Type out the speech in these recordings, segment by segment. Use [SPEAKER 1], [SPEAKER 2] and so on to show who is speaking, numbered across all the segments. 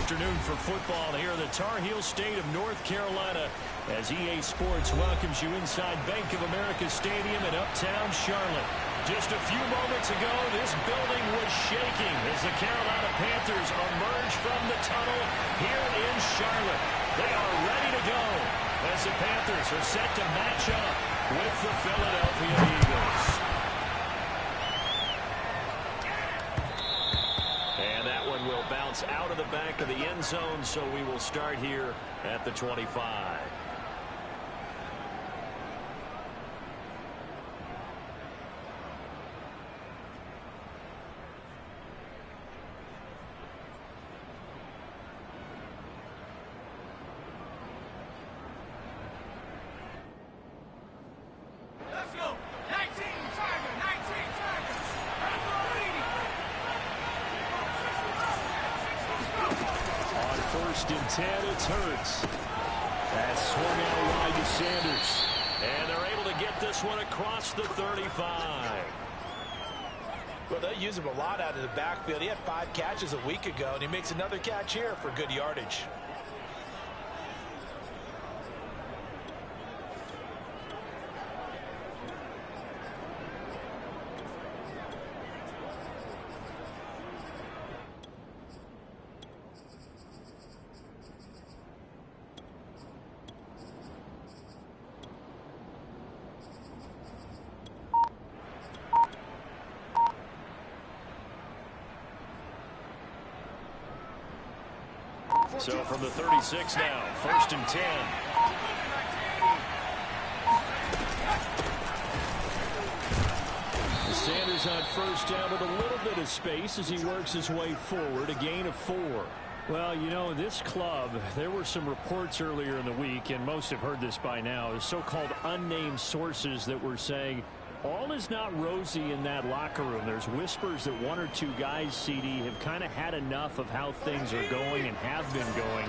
[SPEAKER 1] afternoon for football here in the Tar Heel state of North Carolina as EA Sports welcomes you inside Bank of America Stadium in uptown Charlotte. Just a few moments ago, this building was shaking as the Carolina Panthers emerge from the tunnel here in Charlotte. They are ready to go as the Panthers are set to match up with the Philadelphia Eagles. And that one will bounce out of the back of the end zone, so we will start here at the 25. First and 10, it's Hurts. That's swung out wide to Sanders. And they're able to get this one across the 35.
[SPEAKER 2] Well, they use him a lot out of the backfield. He had 5 catches a week ago, and he makes another catch here for good yardage.
[SPEAKER 1] So from the 36 now, first and 10. Sanders on first down with a little bit of space as he works his way forward, a gain of 4. Well, you know, this club, there were some reports earlier in the week, and most have heard this by now, the so-called unnamed sources that were saying all is not rosy in that locker room. There's whispers that 1 or 2 guys, CD, have kind of had enough of how things are going and have been going.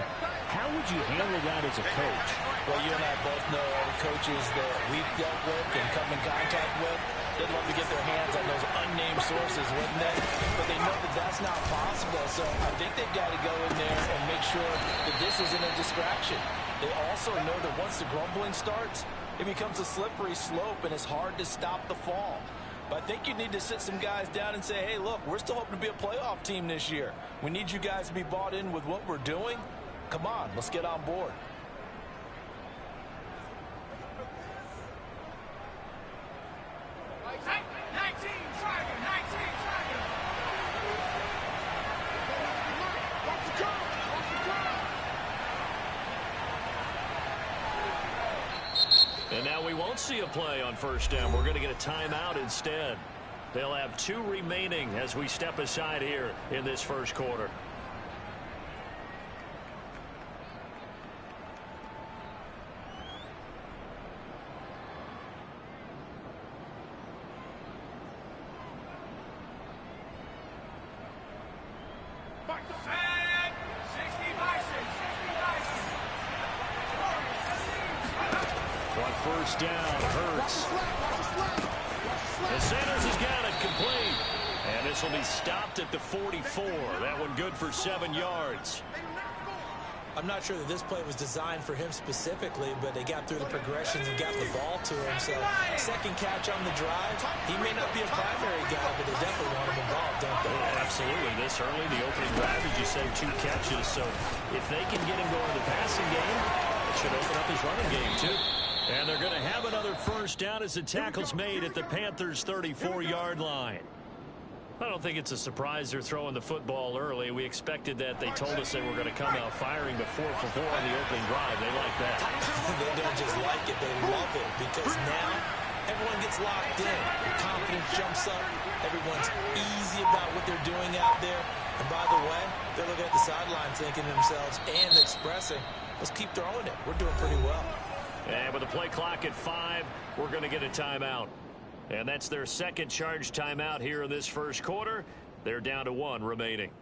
[SPEAKER 1] How would you handle that as a coach?
[SPEAKER 2] Well, you and I both know all the coaches that we've dealt with and come in contact with. They'd love to get their hands on those unnamed sources, wouldn't they? But they know that that's not possible, so I think they've got to go in there and make sure that this isn't a distraction. They also know that once the grumbling starts, it becomes a slippery slope, and it's hard to stop the fall. But I think you need to sit some guys down and say, hey, look, we're still hoping to be a playoff team this year. We need you guys to be bought in with what we're doing. Come on, let's get on board.
[SPEAKER 1] And now we won't see a play on first down. We're going to get a timeout instead. They'll have 2 remaining as we step aside here in this first quarter. First down, Hurts. And Sanders has got it complete. And this will be stopped at the 44. That one good for 7 yards.
[SPEAKER 3] I'm not sure that this play was designed for him specifically, but they got through the progressions and got the ball to him. So, second catch on the drive. He may not be a primary guy, but they definitely want him involved, don't they?
[SPEAKER 1] Yeah, absolutely. This early, the opening drive, as you said, 2 catches. So, if they can get him going in the passing game, it should open up his running game, too. And they're going to have another first down as the tackle's made at the Panthers' 34-yard line. I don't think it's a surprise they're throwing the football early. We expected that. They told us they were going to come out firing, but 4 for 4 on the opening drive. They like that.
[SPEAKER 3] They don't just like it, they love it, because now everyone gets locked in. Their confidence jumps up. Everyone's easy about what they're doing out there. And by the way, they're looking at the sideline thinking to themselves and expressing, let's keep throwing it. We're doing pretty well.
[SPEAKER 1] And with the play clock at 5, we're going to get a timeout. And that's their second charge timeout here in this first quarter. They're down to 1 remaining.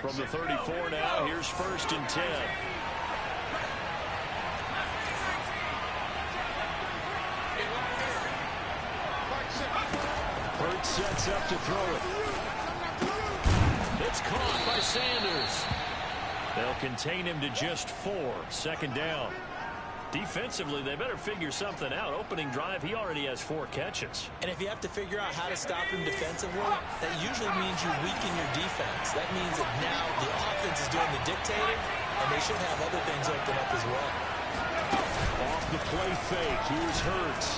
[SPEAKER 1] From the 34 now, here's first and 10. sets up to throw it. It's caught by Sanders. They'll contain him to just 4. Second down. Defensively, they better figure something out. Opening drive, he already has 4 catches.
[SPEAKER 3] And if you have to figure out how to stop him defensively, that usually means you weaken your defense. That means that now the offense is doing the dictating, and they should have other things open up as well.
[SPEAKER 1] Off the play fake, here's Hurts.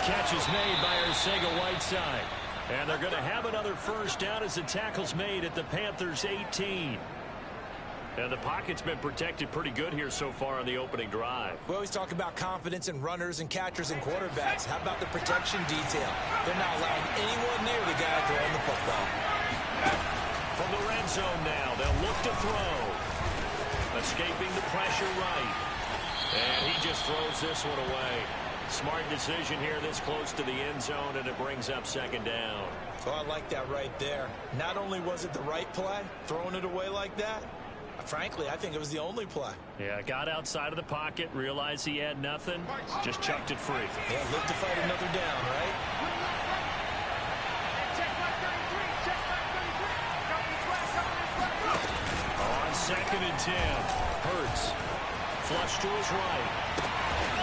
[SPEAKER 1] Catch is made by Arcega-Whiteside. And they're going to have another first down as the tackle's made at the Panthers' 18. And the pocket's been protected pretty good here so far on the opening drive.
[SPEAKER 3] We always talk about confidence in runners and catchers and quarterbacks. How about the protection detail? They're not allowing anyone near the guy throwing the football.
[SPEAKER 1] From the red zone now, they'll look to throw. Escaping the pressure right. And he just throws this one away. Smart decision here this close to the end zone, and it brings up second down.
[SPEAKER 3] Oh, I like that right there. Not only was it the right play, throwing it away like that, frankly, I think it was the only play.
[SPEAKER 1] Yeah, got outside of the pocket, realized he had nothing, just chucked it free.
[SPEAKER 3] Yeah, look to fight another down, right?
[SPEAKER 1] On 2nd and 10, Hurts. Flush to his right.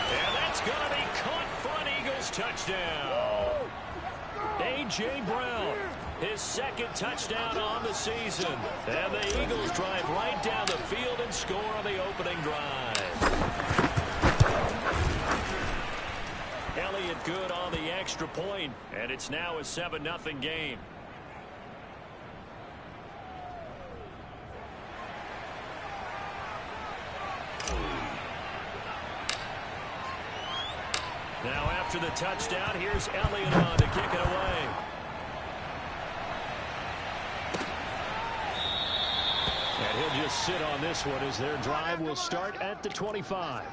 [SPEAKER 1] And that's going to be caught front. Eagles touchdown. A.J. Brown, his 2nd touchdown on the season. And the Eagles drive right down the field and score on the opening drive. Elliott good on the extra point, and it's now a 7-0 game. Now after the touchdown, here's Elliott on to kick it away. And he'll just sit on this one as their drive will start at the 25.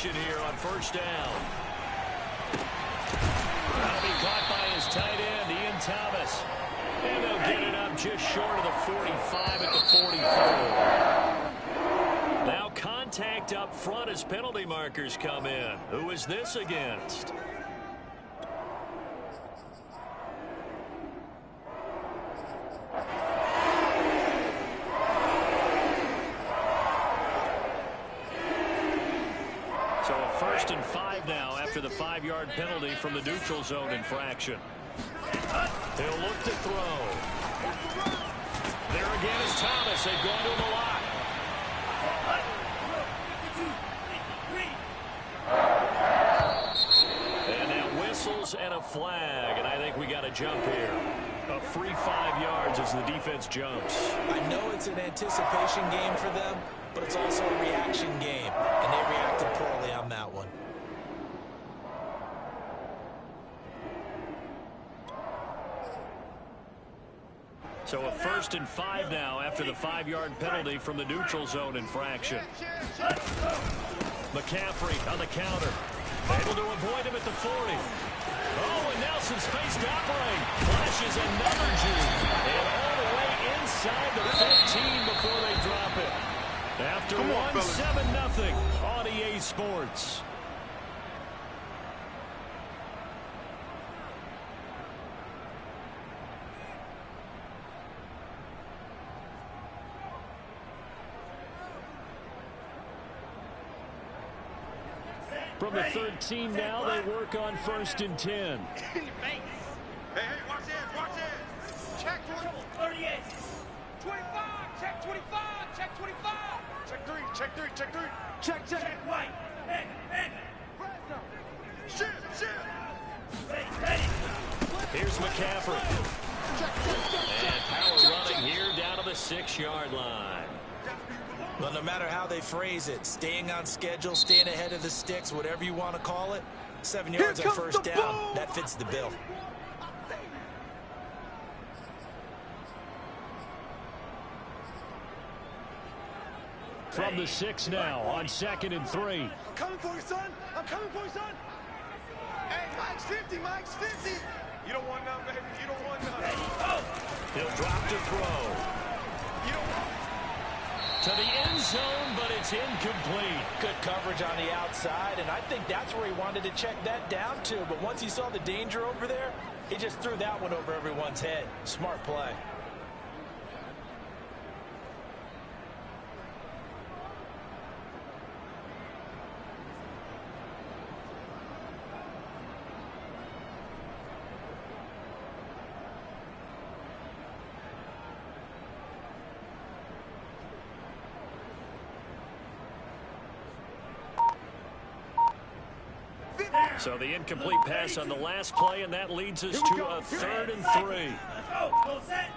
[SPEAKER 1] Here on first down. That'll be caught by his tight end, Ian Thomas. And they'll get it up just short of the 45 at the 44. Now contact up front as penalty markers come in. Who is this against? So a 1st and 5 now after the 5-yard penalty from the neutral zone infraction. He'll look to throw. There again is Thomas. They've gone to him a lot. And now whistles and a flag. And I think we got a jump here. A free 5 yards as the defense jumps.
[SPEAKER 3] I know it's an anticipation game for them, but it's also a reaction game, and they reacted poorly on that one.
[SPEAKER 1] So a 1st and 5 now after the 5-yard penalty from the neutral zone infraction. McCaffrey on the counter. Able to avoid him at the 40. Oh, and Nelson's space to operate. Flashes another G. And all the way inside the 15 before they drop it. After 1-7-0 on EA Sports. From the 13 now, they work on 1st and 10.
[SPEAKER 4] Hey, watch this, watch this. Check 38. 25, check 25, check 25. Check 3, check 3, check 3. Check, white. Shit.
[SPEAKER 1] Here's McCaffrey. And power running here down to the 6-yard line.
[SPEAKER 3] Well, no matter how they phrase it, staying on schedule, staying ahead of the sticks, whatever you want to call it, 7 yards on first down, that fits the bill.
[SPEAKER 1] from the 6 now on 2nd and 3.
[SPEAKER 4] I'm coming for you, son. I'm coming for you, son. Hey, Mike's 50. Mike's 50. You don't want none, baby. You don't want none.
[SPEAKER 1] He'll drop to throw.
[SPEAKER 4] You don't want
[SPEAKER 1] To the end zone, but it's incomplete.
[SPEAKER 2] Good coverage on the outside, and I think that's where he wanted to check that down to. But once he saw the danger over there, he just threw that one over everyone's head. Smart play.
[SPEAKER 1] So the incomplete pass on the last play, and that leads us to a 3rd and 3.
[SPEAKER 5] Go set.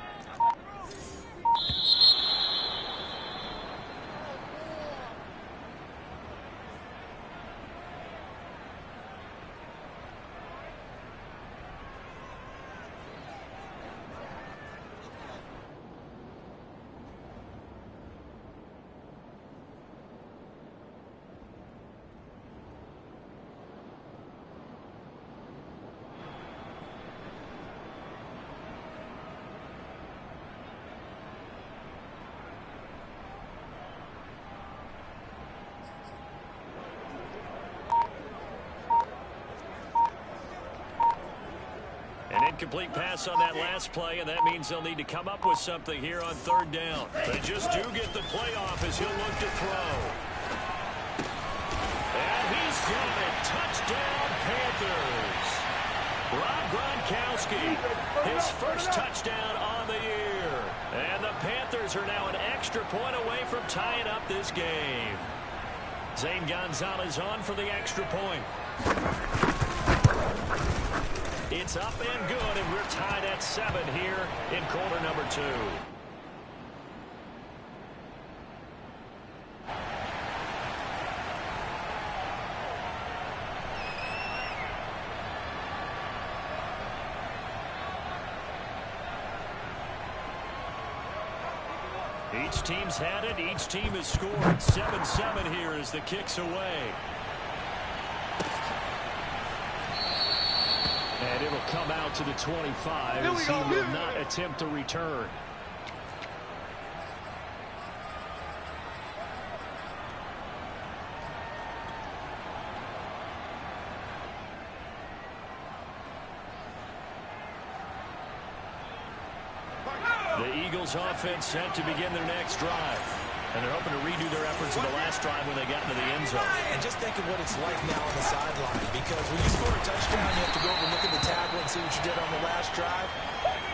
[SPEAKER 1] An incomplete pass on that last play, and that means they'll need to come up with something here on 3rd down. They just do get the play off as he'll look to throw. And he's got it. Touchdown, Panthers. Rob Gronkowski, his first touchdown on the year. And the Panthers are now an extra point away from tying up this game. Zane Gonzalez on for the extra point. It's up and good, and we're tied at 7 here in quarter number 2. Each team's had it. Each team has scored. 7-7 here as the kick's away. And it'll come out to the 25 as he will not attempt to return. The Eagles offense set to begin their next drive. And they're hoping to redo their efforts in the last drive when they got into the end zone.
[SPEAKER 2] And just think of what it's like now on the sideline, because when you score a touchdown, you have to go over and look at the tackle and see what you did on the last drive.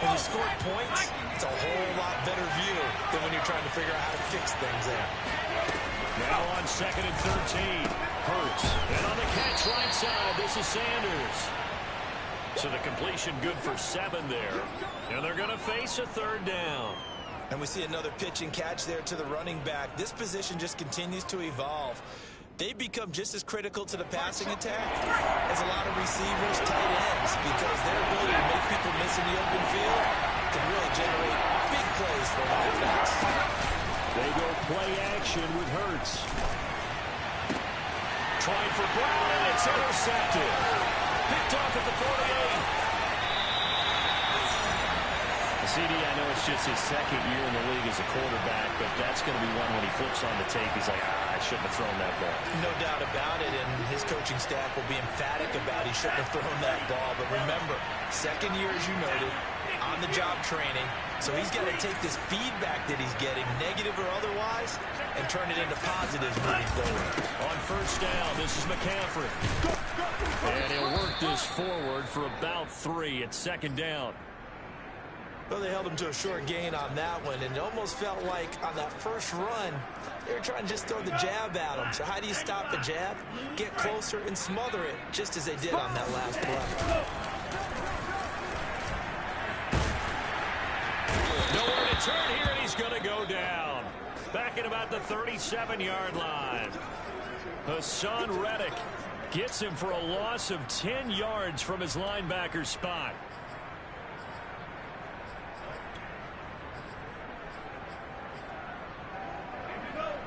[SPEAKER 2] When you score points, it's a whole lot better view than when you're trying to figure out how to fix things there.
[SPEAKER 1] Now on 2nd and 13, Hurts. And on the catch right side, this is Sanders. So the completion good for 7 there. And they're going to face a 3rd down.
[SPEAKER 2] And we see another pitch and catch there to the running back. This position just continues to evolve. They've become just as critical to the passing attack as a lot of receivers, tight ends, because their ability to make people miss in the open field can really generate big plays for an offense.
[SPEAKER 1] They go play action with Hurts. Trying for Brown, and it's intercepted. Picked off at the 48. CD, I know it's just his 2nd year in the league as a quarterback, but that's going to be one when he flips on the tape. He's like, I shouldn't have thrown that ball.
[SPEAKER 2] No doubt about it, and his coaching staff will be emphatic about he shouldn't have thrown that ball. But remember, 2nd year, as you noted, on-the-job training. So he's got to take this feedback that he's getting, negative or otherwise, and turn it into positives moving forward.
[SPEAKER 1] On 1st down, this is McCaffrey. And he'll work this forward for about 3 at 2nd down.
[SPEAKER 2] Well, they held him to a short gain on that one, and it almost felt like on that first run, they were trying to just throw the jab at him. So how do you stop the jab? Get closer and smother it, just as they did on that last play.
[SPEAKER 1] Nowhere to turn here, and he's going to go down. Back at about the 37-yard line. Hassan Reddick gets him for a loss of 10 yards from his linebacker spot.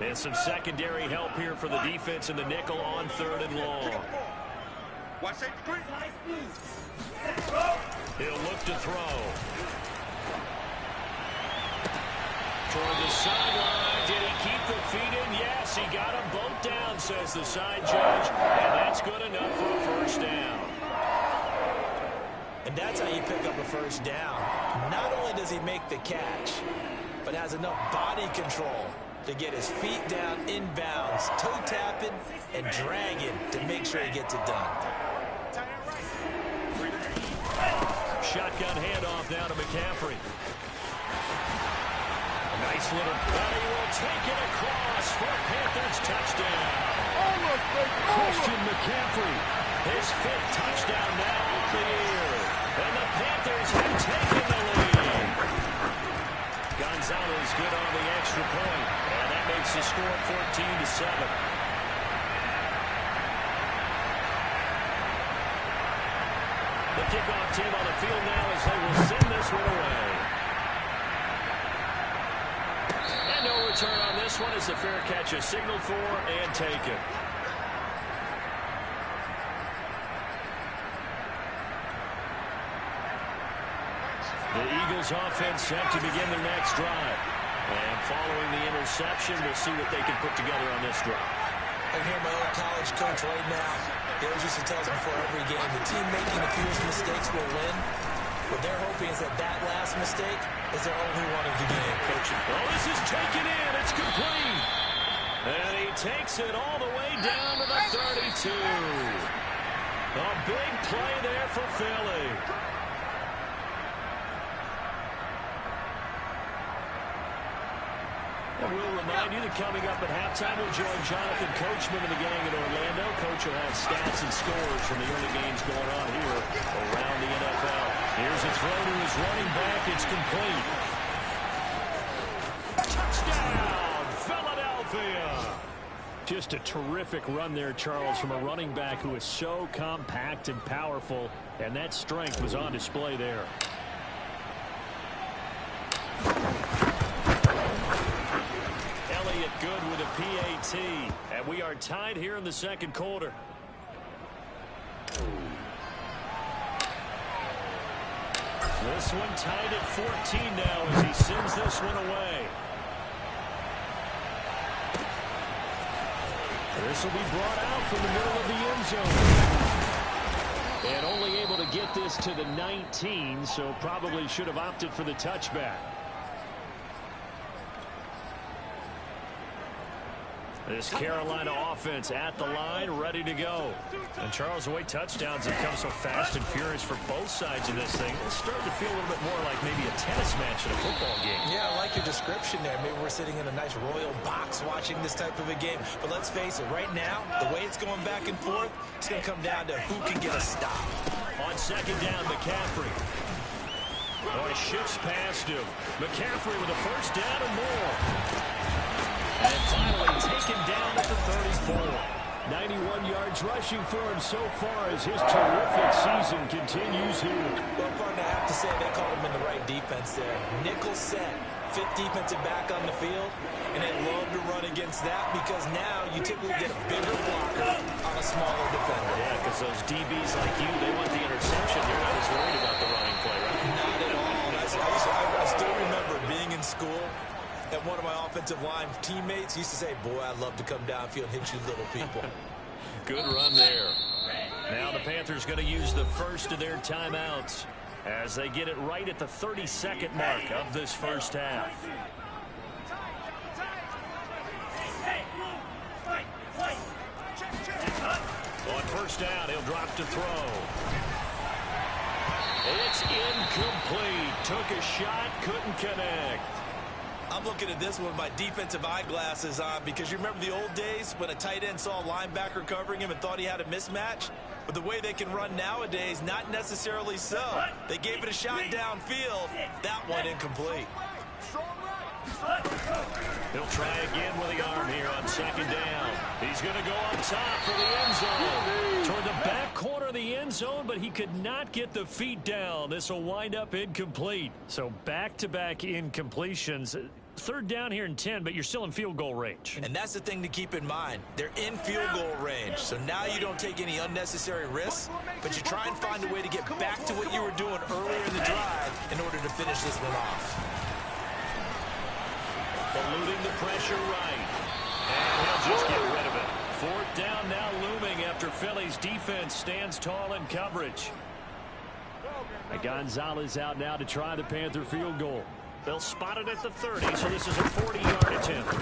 [SPEAKER 1] And some secondary help here for the defense in the nickel on 3rd and long.
[SPEAKER 4] Watch safety three.
[SPEAKER 1] He'll look to throw. Toward the sideline. Did he keep the feet in? Yes, he got them both down, says the side judge. And that's good enough for a first down.
[SPEAKER 3] And that's how you pick up a first down. Not only does he make the catch, but has enough body control to get his feet down inbounds, toe tapping and dragging to make sure he gets it done.
[SPEAKER 1] Shotgun handoff now to McCaffrey. A nice little play. He will take it across for a Panthers touchdown. Christian McCaffrey, his 5th touchdown now of the year. And the Panthers have taken the lead. Gonzalez good on the extra point. And that makes the score 14-7. The kickoff team on the field now as they will send this one away. And no return on this one as the fair catch is signaled for and taken. The Eagles offense set to begin their next drive. And following the interception, we'll see what they can put together on this drive.
[SPEAKER 3] I hear my old college coach right now. He always used to tell us before every game, the team making the fewest mistakes will win. What they're hoping is that that last mistake is their only one of the game.
[SPEAKER 1] Oh, this is taken in. It's complete. And he takes it all the way down to the 32. A big play there for Philly. And we'll remind you that coming up at halftime, we'll join Jonathan Coachman and the gang in Orlando. Coach will have stats and scores from the early games going on here around the NFL. Here's a throw to his running back. It's complete. Touchdown, Philadelphia. Just a terrific run there, Charles, from a running back who is so compact and powerful, and that strength was on display there. Good with a PAT, and we are tied here in the second quarter. This one tied at 14 now as he sends this one away. This will be brought out from the middle of the end zone. And only able to get this to the 19, so probably should have opted for the touchback. This Carolina offense at the line, ready to go. And Charles, the way touchdowns have come so fast and furious for both sides of this thing, it's starting to feel a little bit more like maybe a tennis match in a football game.
[SPEAKER 3] Yeah, I like your description there. Maybe we're sitting in a nice royal box watching this type of a game. But let's face it, right now, the way it's going back and forth, it's going to come down to who can get a stop.
[SPEAKER 1] On second down, McCaffrey. Oh, he shifts past him. McCaffrey with a first down and more. And finally taken down at the 34. 91 yards rushing for him so far as his terrific season continues here.
[SPEAKER 3] Well, partner, I have to say they called him in the right defense there. Nickel set, 5th defensive back on the field, and they love to run against that because now you typically get a bigger blocker on a smaller defender.
[SPEAKER 1] Yeah, because those DBs like you, they want the interception. You're not as worried about the running play, right?
[SPEAKER 3] Not at all. I still remember being in school, and one of my offensive line teammates used to say, boy, I'd love to come downfield and hit you little people.
[SPEAKER 1] Good run there. Now the Panthers going to use the first of their timeouts as they get it right at the 32nd mark of this first half. On first down, he'll drop to throw. It's incomplete. Took a shot, couldn't connect.
[SPEAKER 3] I'm looking at this one with my defensive eyeglasses on because you remember the old days when a tight end saw a linebacker covering him and thought he had a mismatch? But the way they can run nowadays, not necessarily so. They gave it a shot downfield. That one incomplete.
[SPEAKER 1] He'll try again with the arm here on second down. He's going to go up top for the end zone. Toward the back corner of the end zone, but he could not get the feet down. This will wind up incomplete. So back-to-back incompletions. Third down here and 10, but you're still in field goal range.
[SPEAKER 3] And that's the thing to keep in mind. They're in field goal range, so now you don't take any unnecessary risks, but you try and find a way to get back to what you were doing earlier in the drive in order to finish this one off.
[SPEAKER 1] Eluding the pressure right. And he'll just get rid of it. Fourth down now looming after Philly's defense stands tall in coverage. Gonzalez out now to try the Panther field goal. They'll spot it at the 30, so this is a 40-yard attempt.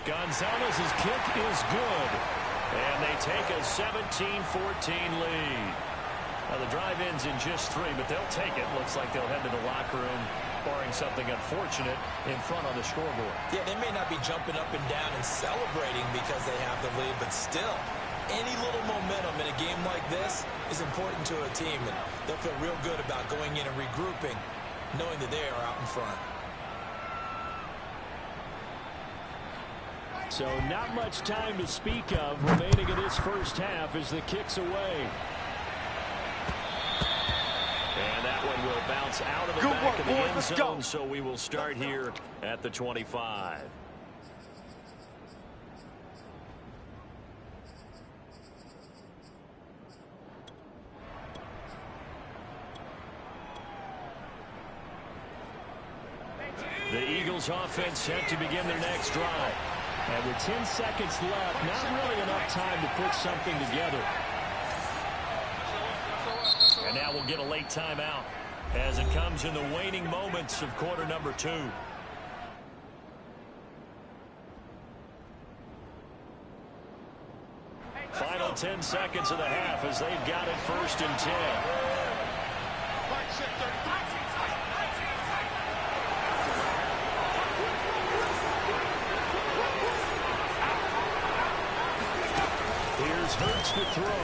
[SPEAKER 1] Gonzalez's kick is good, and they take a 17-14 lead. Now the drive ends in just 3, but they'll take it. Looks like they'll head to the locker room, barring something unfortunate in front on the scoreboard.
[SPEAKER 3] Yeah, they may not be jumping up and down and celebrating because they have the lead, but still, any little momentum in a game like this is important to a team, and they'll feel real good about going in and regrouping, knowing that they are out in front.
[SPEAKER 1] So not much time to speak of remaining in this first half as the kick's away. And that one will bounce out of the back of the end zone, so we will start here at the 25. The Eagles offense set to begin their next drive. And with 10 seconds left, not really enough time to put something together. And now we'll get a late timeout as it comes in the waning moments of quarter number 2. Final 10 seconds of the half as they've got it 1st and 10. Here's Hurts to throw.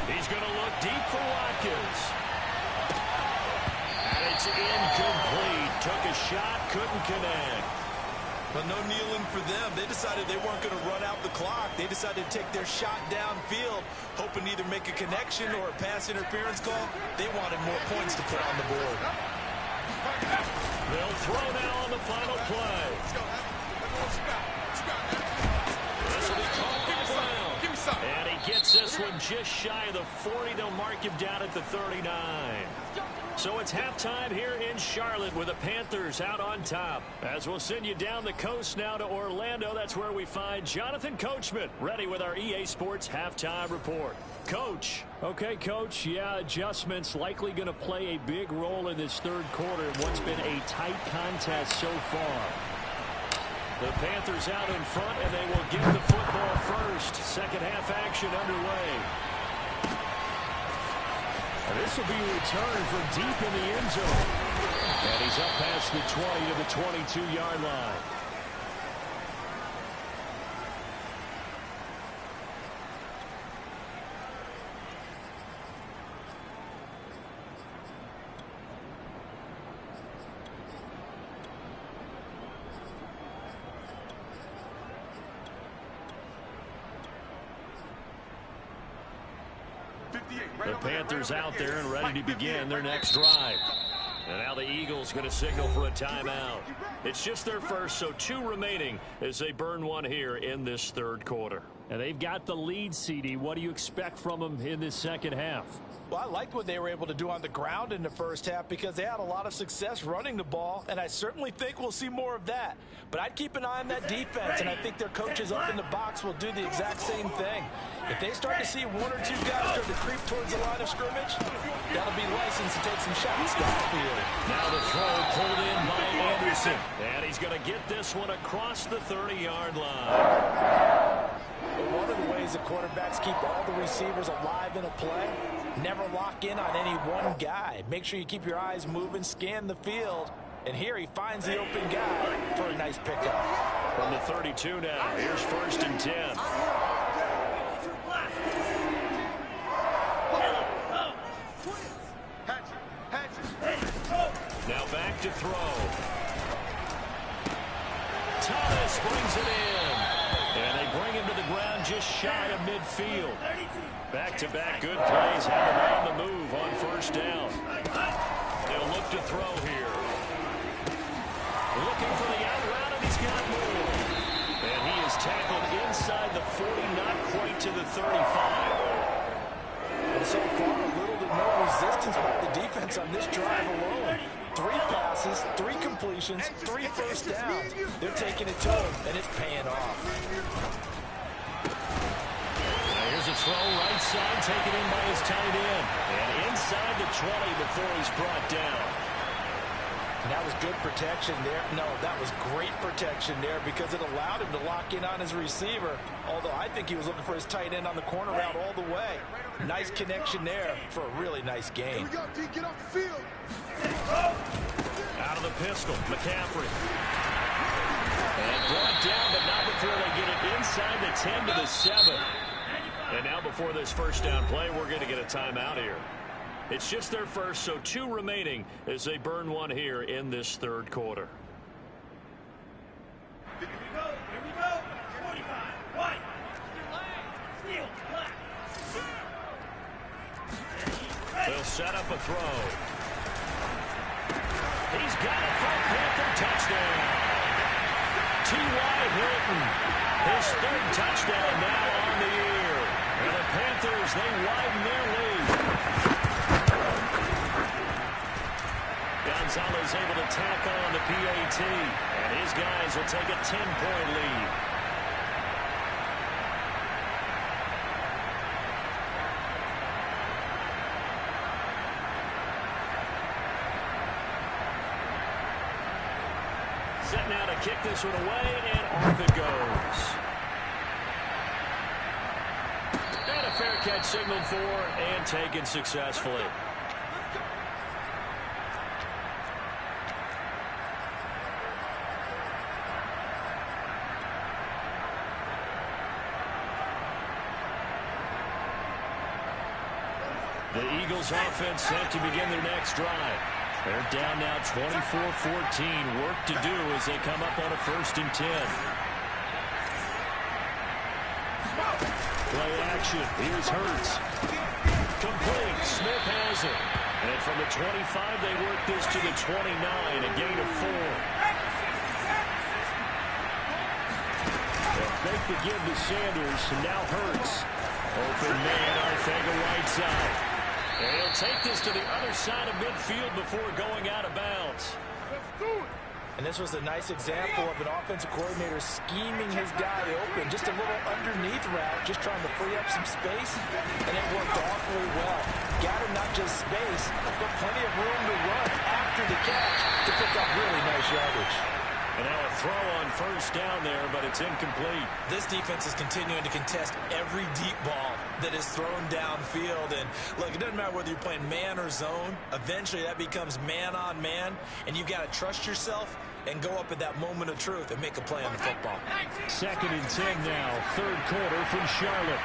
[SPEAKER 1] He's going to look deep for Watkins. And it's incomplete. Took a shot, couldn't connect.
[SPEAKER 3] But no kneeling for them. They decided they weren't going to run out the clock. They decided to take their shot downfield, hoping to either make a connection or a pass interference call. They wanted more points to put on the board.
[SPEAKER 1] They'll throw now on the final play. This will be called for ground. And he gets this one just shy of the 40. They'll mark him down at the 39. So it's halftime here in Charlotte with the Panthers out on top. As we'll send you down the coast now to Orlando, that's where we find Jonathan Coachman ready with our EA Sports halftime report. Coach. Okay, Coach, yeah, adjustments likely going to play a big role in this third quarter in what's been a tight contest so far. The Panthers out in front, and they will get the football first. Second half action underway. And this will be returned from deep in the end zone. And he's up past the 20 to the 22-yard line. The Panthers out there and ready to begin their next drive. And now the Eagles going to signal for a timeout. It's just their first, so 2 remaining as they burn one here in this third quarter. And they've got the lead, CD. What do you expect from them in this second half?
[SPEAKER 2] Well, I liked what they were able to do on the ground in the first half because they had a lot of success running the ball, and I certainly think we'll see more of that. But I'd keep an eye on that defense, and I think their coaches up in the box will do the exact same thing. If they start to see 1 or 2 guys start to creep towards the line of scrimmage, that'll be licensed to take some shots downfield.
[SPEAKER 1] Now the throw pulled in by Anderson, and he's going to get this one across the 30-yard line.
[SPEAKER 2] One of the ways the quarterbacks keep all the receivers alive in a play, never lock in on any one guy. Make sure you keep your eyes moving, scan the field. And here he finds the open guy for a nice pickup.
[SPEAKER 1] From the 32 now, here's 1st and 10. Now back to throw. Thomas brings it in. And they bring him to the ground just shy of midfield. Back-to-back good plays have him on the move on 1st down. They'll look to throw here. looking for the out route, and he's got more. And he is tackled inside the 40, not quite to the 35.
[SPEAKER 2] And so far, little to no resistance by the defense on this drive alone. 3 passes, 3 completions, 3 first downs. They're taking it to him, and it's paying off.
[SPEAKER 1] Now here's a throw right side, taken in by his tight end. And inside the 20 before he's brought down.
[SPEAKER 2] And that was good protection there. No, that was great protection there because it allowed him to lock in on his receiver. Although I think he was looking for his tight end on the corner route all the way. Nice connection there for a really nice gain.
[SPEAKER 4] Here we go, D. Get off the field.
[SPEAKER 1] Out of the pistol, McCaffrey. And brought down, but not before they get it inside the 10 to the 7. And now before this first down play, we're going to get a timeout here. It's just their first, so 2 remaining as they burn one here in this third quarter.
[SPEAKER 5] Here we go. 45. White. Steal. Black.
[SPEAKER 1] They'll set up a throw. He's got it for a Panther touchdown. T.Y. Hilton, his 3rd touchdown now on the year. And the Panthers, they widen their lead. Gonzalez able to tack on the PAT. And his guys will take a 10-point lead. Set now to kick this one away, and off it goes. And a fair catch signaled for and taken successfully. The Eagles offense set to begin their next drive. They're down now 24-14. Work to do as they come up on a 1st and 10. Play action. Here's Hurts. Complete. Smith has it. And from the 25, they work this to the 29. A gain of 4. A fake to give to Sanders. And now Hurts. Open man. Arthega right side. And he'll take this to the other side of midfield before going out of bounds.
[SPEAKER 2] And this was a nice example of an offensive coordinator scheming his guy open. Just a little underneath route, just trying to free up some space. And it worked awfully well. Got him not just space, but plenty of room to run after the catch to pick up really nice yardage.
[SPEAKER 1] And now a throw on 1st down there, but it's incomplete.
[SPEAKER 3] This defense is continuing to contest every deep ball that is thrown downfield. And look, it doesn't matter whether you're playing man or zone. Eventually that becomes man on man, and you've got to trust yourself and go up at that moment of truth and make a play on the football.
[SPEAKER 1] 2nd and 10 now, 3rd quarter from Charlotte.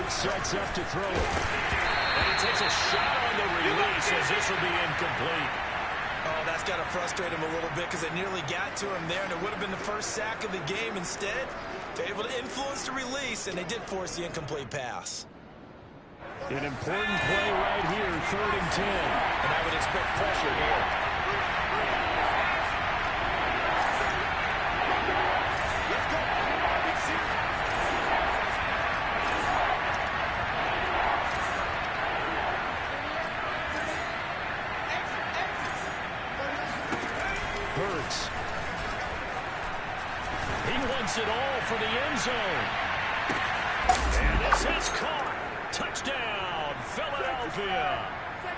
[SPEAKER 1] Sets up to throw it. And he takes a shot on the release as this will be incomplete.
[SPEAKER 3] Oh, that's got to frustrate him a little bit because they nearly got to him there, and it would have been the first sack of the game. Instead, they're able to influence the release, and they did force the incomplete pass.
[SPEAKER 1] An important play right here, 3rd and 10.
[SPEAKER 2] And I would expect pressure here.
[SPEAKER 1] Hurts. He wants it all for the end zone. And this is caught. Touchdown, Philadelphia.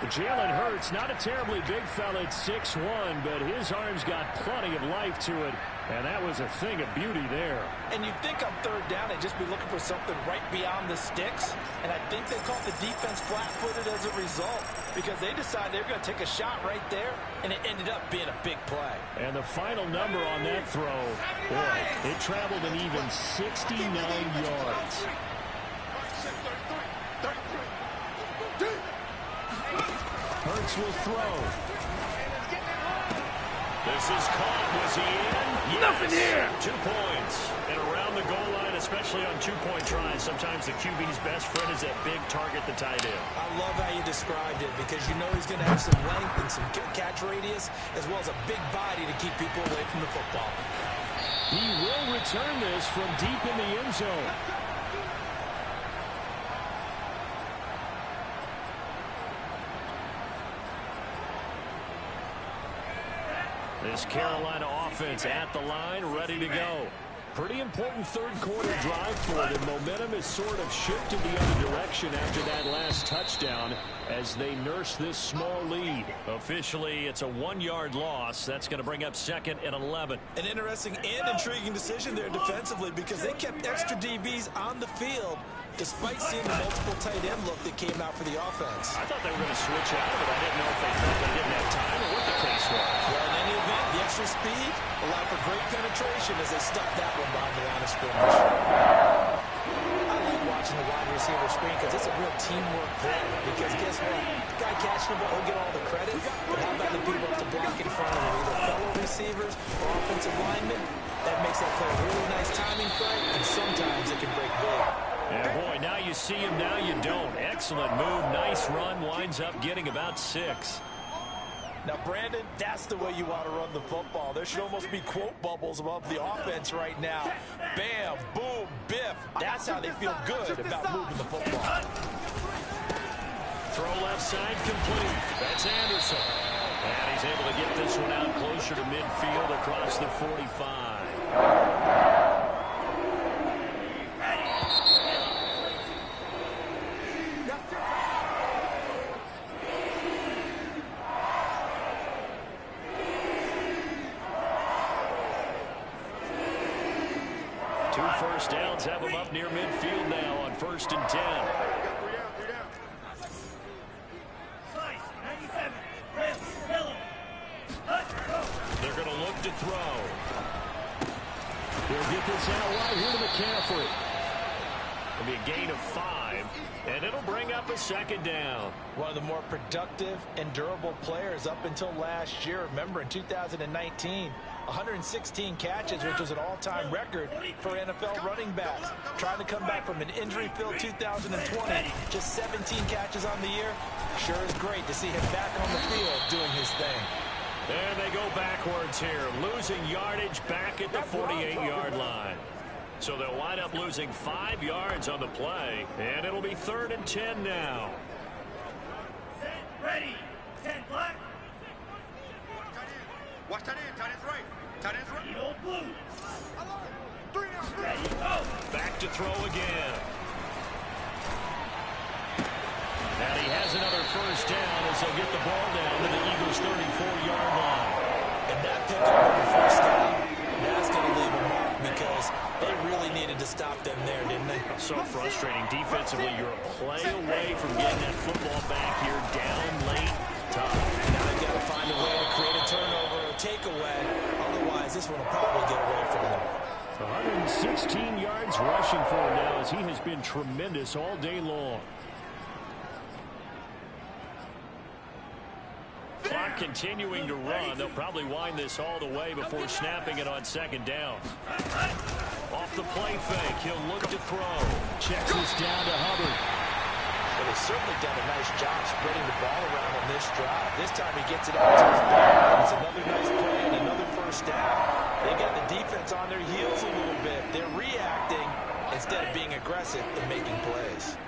[SPEAKER 1] Jalen Hurts, not a terribly big fella at 6'1", but his arm's got plenty of life to it, and that was a thing of beauty there.
[SPEAKER 2] And you'd think on 3rd down they'd just be looking for something right beyond the sticks, and I think they caught the defense flat-footed as a result because they decided they were going to take a shot right there, and it ended up being a big play.
[SPEAKER 1] And the final number on that throw, boy, it traveled an even 69 yards. Hurts will throw. This is caught. Was he in? Yes.
[SPEAKER 5] Nothing here.
[SPEAKER 1] 2 points. And around the goal line and especially on two-point tries, sometimes the QB's best friend is that big target, the tight end.
[SPEAKER 3] I love how you described it because you know he's going to have some length and some catch radius as well as a big body to keep people away from the football.
[SPEAKER 1] He will return this from deep in the end zone. This Carolina offense at the line, ready to go. Pretty important third-quarter drive for them. Momentum has sort of shifted the other direction after that last touchdown as they nurse this small lead. Officially, it's a 1-yard loss. That's going to bring up 2nd and 11.
[SPEAKER 3] An interesting and intriguing decision there defensively because they kept extra DBs on the field despite seeing the multiple tight end look that came out for the offense.
[SPEAKER 1] I thought they were going to switch out, but I didn't know if they thought they didn't have time or what the case was.
[SPEAKER 3] Well, in any event, the extra speed allowed for great penetration as they stuffed that one behind the line of scrimmage. I like watching the wide receiver screen because it's a real teamwork play. Because guess what? The guy catching the ball will get all the credit, but how about the people up to block in front of him, either fellow receivers or offensive linemen? That makes that play a really nice timing play, and sometimes it can break big.
[SPEAKER 1] And boy, now you see him, now you don't. Excellent move, nice run, winds up getting about 6.
[SPEAKER 2] Now, Brandon, that's the way you want to run the football. There should almost be quote bubbles above the offense right now. Bam, boom, biff. That's how they feel good about moving the football.
[SPEAKER 1] Throw left side complete. That's Anderson. And he's able to get this one out closer to midfield across the 45. First downs have them up near midfield now on 1st and 10. They're going to look to throw. He'll get this out wide here to McCaffrey. It'll be a gain of 5, and it'll bring up a 2nd down.
[SPEAKER 2] One of the more productive and durable players up until last year. Remember, in 2019, 116 catches, which was an all-time record for NFL running backs. Trying to come back from an injury-filled 2020, just 17 catches on the year. Sure is great to see him back on the field doing his thing.
[SPEAKER 1] And they go backwards here, losing yardage back at the 48-yard line. So they'll wind up losing 5 yards on the play, and it'll be 3rd and 10 now.
[SPEAKER 5] Set, ready, 10 black.
[SPEAKER 4] Watch that in, tight end's right. Tight end's right.
[SPEAKER 5] Eagle blue.
[SPEAKER 4] 3 now.
[SPEAKER 5] Ready, go.
[SPEAKER 1] Back to throw again. And he has another first down as they'll get the ball down to the Eagles' 34-yard line.
[SPEAKER 2] And that pickup on the first down, that's going to leave a mark because they really needed to stop them there, didn't they?
[SPEAKER 1] So frustrating. Defensively, you're a play away from getting that football back here down late. Tough.
[SPEAKER 2] Now they've got to find a way to create a turnover or a takeaway. Otherwise, this one will probably get away from them.
[SPEAKER 1] 116 yards rushing for him now as he has been tremendous all day long. Clock continuing to run. They'll probably wind this all the way before snapping it on 2nd down. Off the play fake, he'll look to throw. Checks this down to Hubbard.
[SPEAKER 2] But they've certainly done a nice job spreading the ball around on this drive. This time he gets it out to his back. It's another nice play and another first down. They got the defense on their heels a little bit. They're reacting instead of being aggressive and making plays.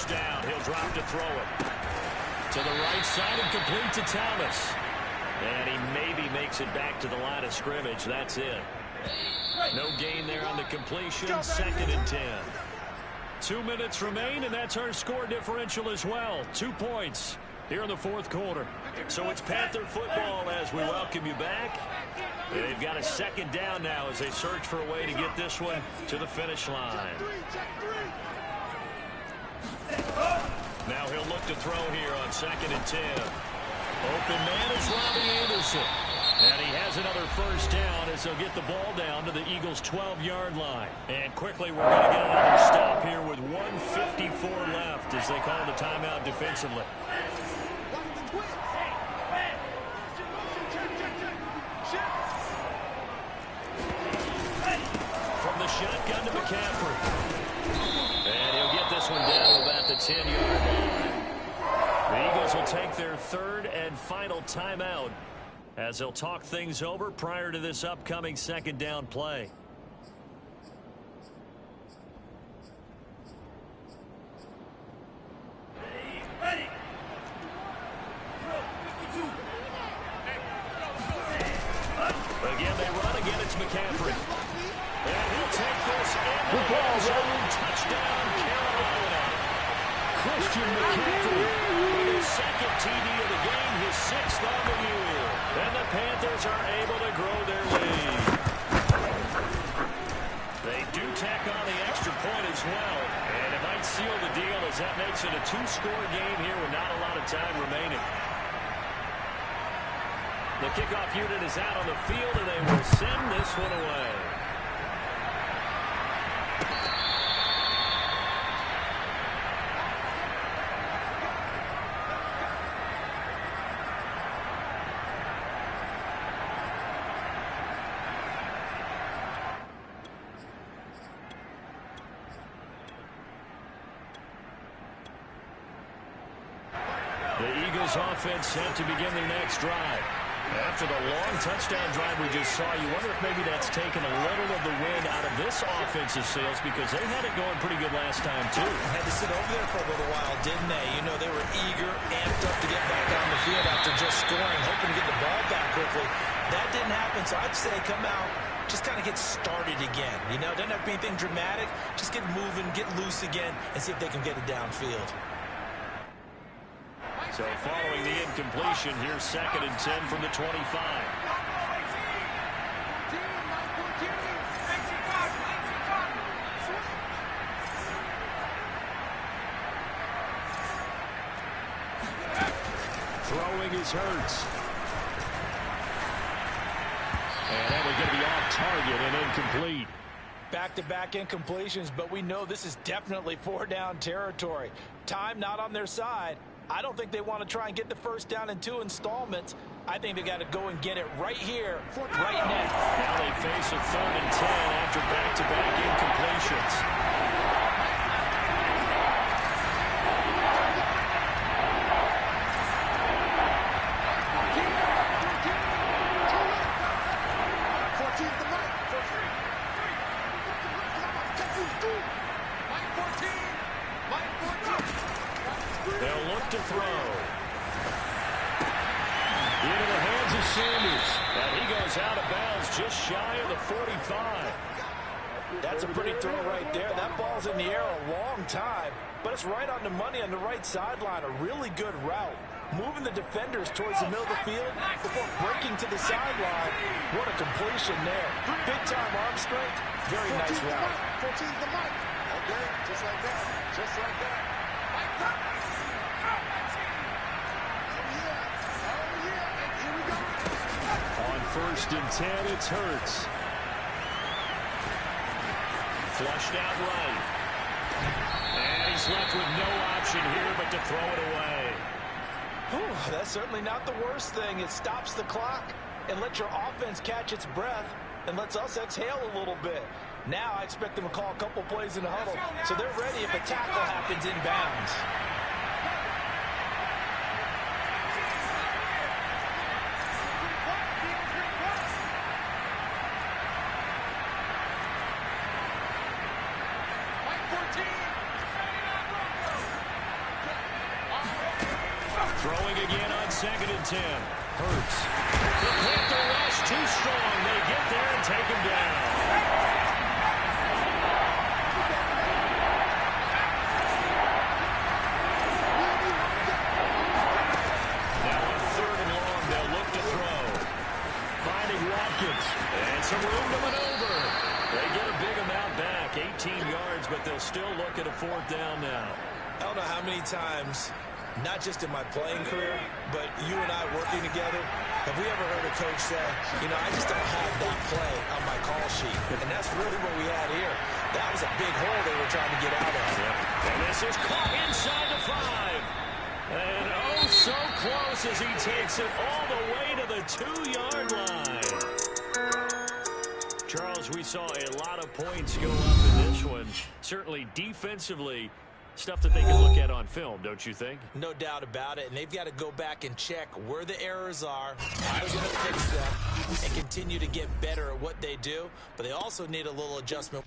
[SPEAKER 1] Down, he'll drop to throw it to the right side and complete to Thomas, and he maybe makes it back to the line of scrimmage. That's it. No gain there on the completion. 2nd and 10. 2 minutes remain, and that's our score differential as well. 2 points here in the 4th quarter. So it's Panther football as we welcome you back. They've got a 2nd down now as they search for a way to get this one to the finish line. Now he'll look to throw here on 2nd and 10. Open man is Robbie Anderson. And he has has another first down as they'll get the ball down to the Eagles' 12-yard line. And quickly we're going to get another stop here with 1:54 left as they call the timeout defensively. From the shotgun to McCaffrey. And he'll get this one down to about the 10-yard line. The Eagles will take their third and final timeout as they'll talk things over prior to this upcoming second down play. Again, they run. Again, it's McCaffrey. And he'll take this into the end zone. Touchdown, Carolina. Christian McCaffrey with his second TD of the game, his 6th on the year. And the Panthers are able to grow their lead. They do tack on the extra point as well. And it might seal the deal as that makes it a 2-score game here with not a lot of time remaining. The kickoff unit is out on the field, and they will send this one away. The Eagles offense set to begin their next drive. After the long touchdown drive we just saw, you wonder if maybe that's taken a little of the wind out of this offensive sails because they had it going pretty good last time, too.
[SPEAKER 3] Had to sit over there for a little while, didn't they? You know, they were eager, amped up to get back on the field after just scoring, hoping to get the ball back quickly. That didn't happen, so I'd say come out, just kind of get started again. You know, doesn't have to be anything dramatic. Just get moving, get loose again, and see if they can get it downfield.
[SPEAKER 1] So following the incompletion, here's 2nd and 10 from the 25. Throwing is Hurts. And that was going to be off target and incomplete.
[SPEAKER 2] Back-to-back incompletions, but we know this is definitely 4-down territory. Time not on their side. I don't think they want to try and get the first down in 2 installments. I think they got to go and get it right here, right now.
[SPEAKER 1] Now they face a 3rd and 10 after back-to-back incompletions. They'll look to throw. Into the hands of Sanders. And he goes out of bounds just shy of the 45.
[SPEAKER 2] That's a pretty throw right there. That ball's in the air a long time, but it's right on the money on the right sideline. A really good route. Moving the defenders towards the middle of the field before breaking to the sideline. What a completion there. Big-time arm strength. Very nice route.
[SPEAKER 4] 14's the mic. Okay, just like that. Just like that.
[SPEAKER 1] On 1st and 10, it's Hurts. Flushed out right. And he's left with no option here but to throw it away.
[SPEAKER 2] Whew, that's certainly not the worst thing. It stops the clock and lets your offense catch its breath and lets us exhale a little bit. Now I expect them to call a couple plays in the huddle so they're ready if a tackle happens inbounds.
[SPEAKER 1] Throwing again on 2nd and 10. Hurts. The Panther rush too strong. They get there and take him down. Now on 3rd and long, they'll look to throw. Finding Watkins. And some room to maneuver. They get a big amount back, 18 yards, but they'll still look at a 4th down now.
[SPEAKER 3] I don't know how many times not just in my playing career, but you and I working together, have we ever heard a coach say, you know, I just don't have that play on my call sheet? And that's really what we had here. That was a big hole they were trying to get out of.
[SPEAKER 1] And this is caught inside the 5. And oh, so close as he takes it all the way to the 2-yard line. Charles, we saw a lot of points go up in this one. Certainly defensively, stuff that they can look at on film, don't you think?
[SPEAKER 3] No doubt about it. And they've got to go back and check where the errors are, how they're going to fix them, and continue to get better at what they do. But they also need a little adjustment.